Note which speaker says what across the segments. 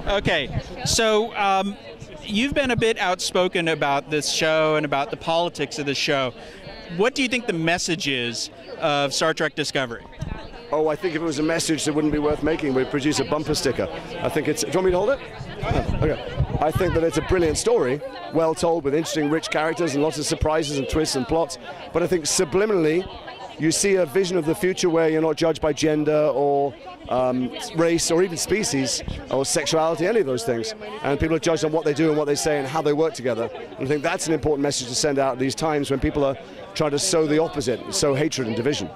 Speaker 1: Okay, so you've been a bit outspoken about this show and about the politics of the show. What do you think the message is of Star Trek Discovery?
Speaker 2: Oh, I think if it was a message that wouldn't be worth making, we'd produce a bumper sticker. I think it's... Do you want me to hold it? Oh, okay. I think that it's a brilliant story, well told with interesting, rich characters and lots of surprises and twists and plots. But I think subliminally, you see a vision of the future where you're not judged by gender or race or even species or sexuality, any of those things. And people are judged on what they do and what they say and how they work together. And I think that's an important message to send out at these times when people are trying to sow the opposite, sow hatred and division.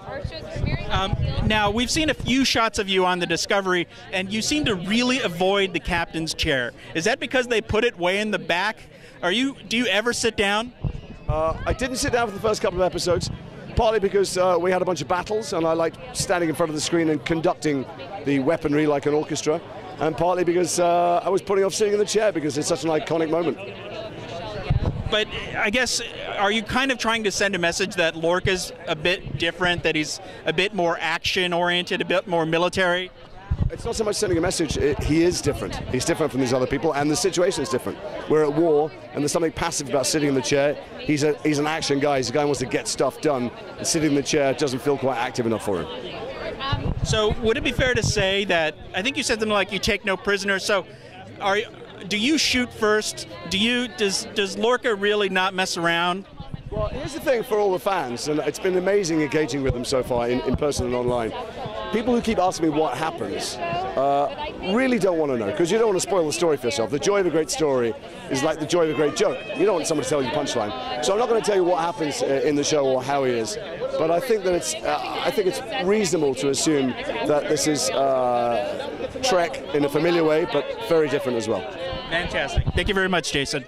Speaker 1: Now, we've seen a few shots of you on the Discovery, and you seem to really avoid the captain's chair. Is that because they put it way in the back? Do you ever sit down?
Speaker 2: I didn't sit down for the first couple of episodes, partly because we had a bunch of battles, and I liked standing in front of the screen and conducting the weaponry like an orchestra, and partly because I was putting off sitting in the chair because it's such an iconic moment.
Speaker 1: But I guess, are you kind of trying to send a message that Lorca's a bit different, that he's a bit more action-oriented, a bit more military?
Speaker 2: It's not so much sending a message, he is different. He's different from these other people, and the situation is different. We're at war, and there's something passive about sitting in the chair. He's an action guy, he's a guy who wants to get stuff done, and sitting in the chair doesn't feel quite active enough for him.
Speaker 1: So would it be fair to say that, I think you said something like you take no prisoners, so do you shoot first? Does Lorca really not mess around?
Speaker 2: Well, here's the thing for all the fans, and it's been amazing engaging with them so far in person and online. People who keep asking me what happens really don't want to know, because you don't want to spoil the story for yourself. The joy of a great story is like the joy of a great joke. You don't want someone to tell you the punchline. So I'm not going to tell you what happens in the show or how he is, but I think that it's reasonable to assume that this is Trek in a familiar way, but very different as well.
Speaker 1: Fantastic. Thank you very much, Jason.